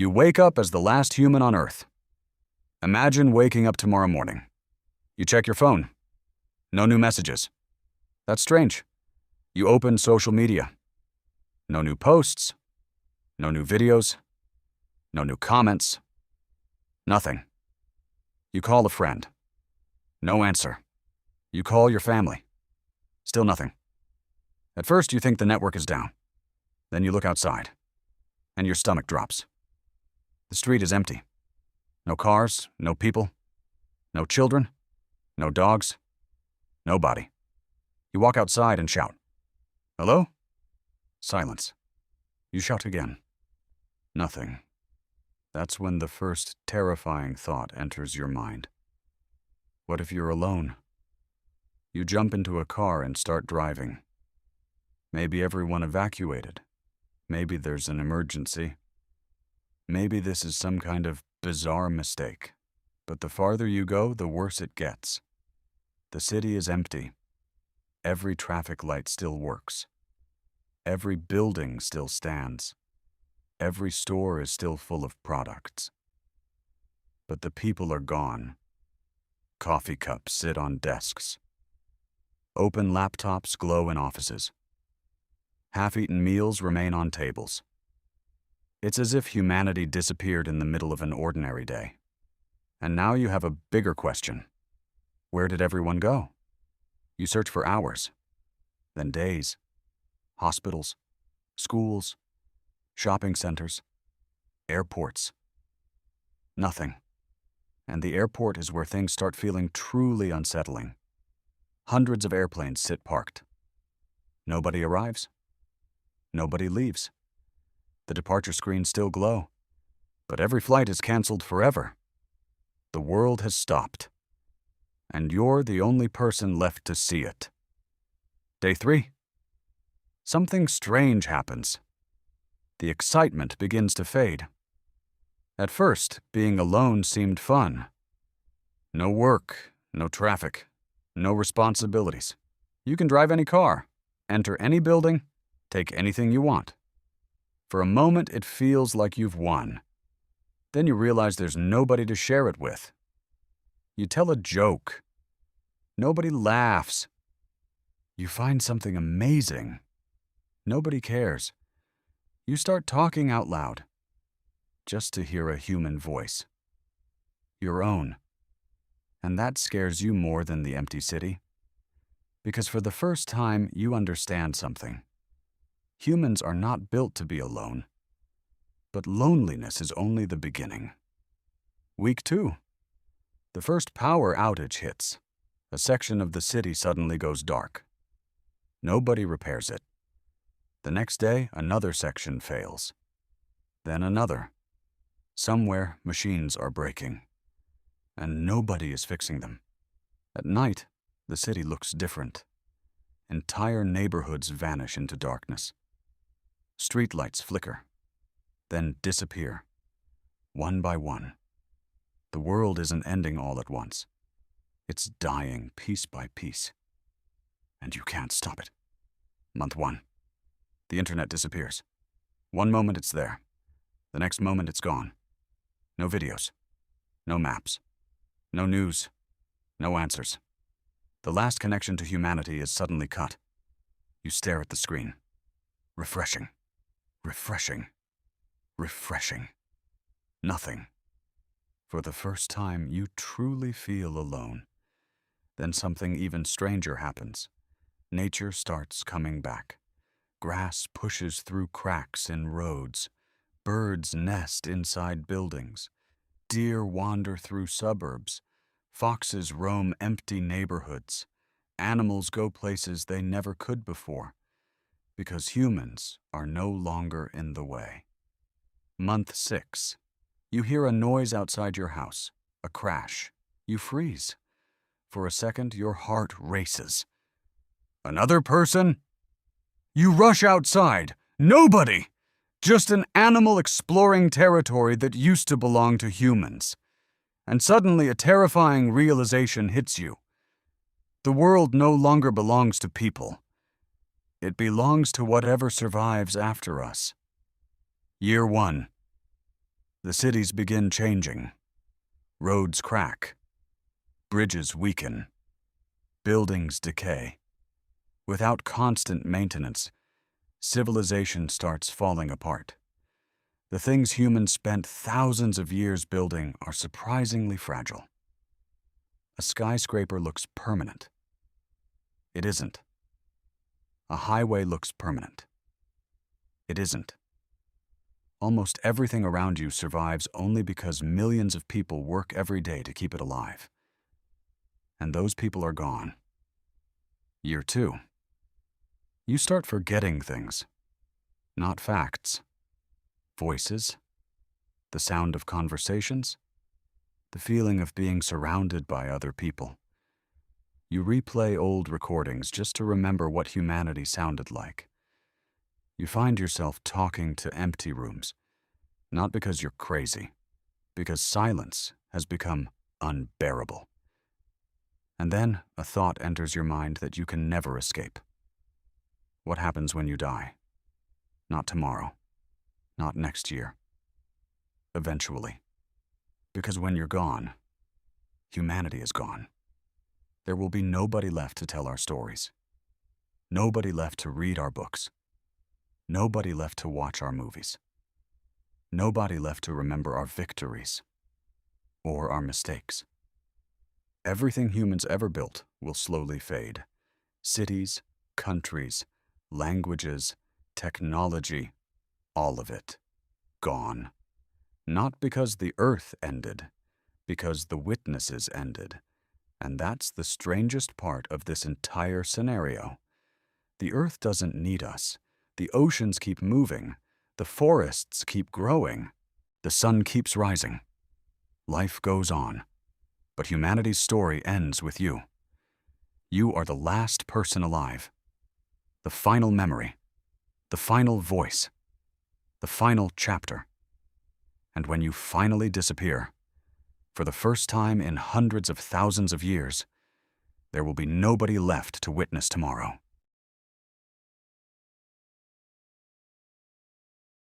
You wake up as the last human on Earth. Imagine waking up tomorrow morning. You check your phone. No new messages. That's strange. You open social media. No new posts. No new videos. No new comments. Nothing. You call a friend. No answer. You call your family. Still nothing. At first, you think the network is down. Then you look outside, and your stomach drops. The street is empty. No cars, no people, no children, no dogs, nobody. You walk outside and shout. Hello? Silence. You shout again. Nothing. That's when the first terrifying thought enters your mind. What if you're alone? You jump into a car and start driving. Maybe everyone evacuated. Maybe there's an emergency. Maybe this is some kind of bizarre mistake. But the farther you go, the worse it gets. The city is empty. Every traffic light still works. Every building still stands. Every store is still full of products. But the people are gone. Coffee cups sit on desks. Open laptops glow in offices. Half-eaten meals remain on tables. It's as if humanity disappeared in the middle of an ordinary day. And now you have a bigger question. Where did everyone go? You search for hours, then days, hospitals, schools, shopping centers, airports. Nothing. And the airport is where things start feeling truly unsettling. Hundreds of airplanes sit parked. Nobody arrives. Nobody leaves. The departure screens still glow, but every flight is canceled forever. The world has stopped, and you're the only person left to see it. Day 3. Something strange happens. The excitement begins to fade. At first, being alone seemed fun. No work, no traffic, no responsibilities. You can drive any car, enter any building, take anything you want. For a moment, it feels like you've won. Then you realize there's nobody to share it with. You tell a joke. Nobody laughs. You find something amazing. Nobody cares. You start talking out loud, just to hear a human voice. Your own. And that scares you more than the empty city. Because for the first time, you understand something. Humans are not built to be alone. But loneliness is only the beginning. Week 2. The first power outage hits. A section of the city suddenly goes dark. Nobody repairs it. The next day, another section fails. Then another. Somewhere, machines are breaking. And nobody is fixing them. At night, the city looks different. Entire neighborhoods vanish into darkness. Streetlights flicker, then disappear, one by one. The world isn't ending all at once. It's dying piece by piece. And you can't stop it. Month 1. The internet disappears. One moment it's there. The next moment it's gone. No videos. No maps. No news. No answers. The last connection to humanity is suddenly cut. You stare at the screen. Refreshing. Refreshing. Refreshing. Nothing. For the first time, you truly feel alone. Then something even stranger happens. Nature starts coming back. Grass pushes through cracks in roads. Birds nest inside buildings. Deer wander through suburbs. Foxes roam empty neighborhoods. Animals go places they never could before. Because humans are no longer in the way. Month 6. You hear a noise outside your house, a crash. You freeze. For a second, your heart races. Another person? You rush outside. Nobody! Just an animal exploring territory that used to belong to humans. And suddenly a terrifying realization hits you. The world no longer belongs to people. It belongs to whatever survives after us. Year 1. The cities begin changing. Roads crack. Bridges weaken. Buildings decay. Without constant maintenance, civilization starts falling apart. The things humans spent thousands of years building are surprisingly fragile. A skyscraper looks permanent. It isn't. A highway looks permanent. It isn't. Almost everything around you survives only because millions of people work every day to keep it alive. And those people are gone. Year 2. You start forgetting things, not facts. Voices, the sound of conversations, the feeling of being surrounded by other people. You replay old recordings just to remember what humanity sounded like. You find yourself talking to empty rooms, not because you're crazy, because silence has become unbearable. And then a thought enters your mind that you can never escape. What happens when you die? Not tomorrow, not next year. Eventually. Because when you're gone, humanity is gone. There will be nobody left to tell our stories. Nobody left to read our books. Nobody left to watch our movies. Nobody left to remember our victories or our mistakes. Everything humans ever built will slowly fade. Cities, countries, languages, technology, all of it, gone. Not because the earth ended, because the witnesses ended. And that's the strangest part of this entire scenario. The earth doesn't need us. The oceans keep moving. The forests keep growing. The sun keeps rising. Life goes on. But humanity's story ends with you. You are the last person alive. The final memory. The final voice. The final chapter. And when you finally disappear, for the first time in hundreds of thousands of years, there will be nobody left to witness tomorrow.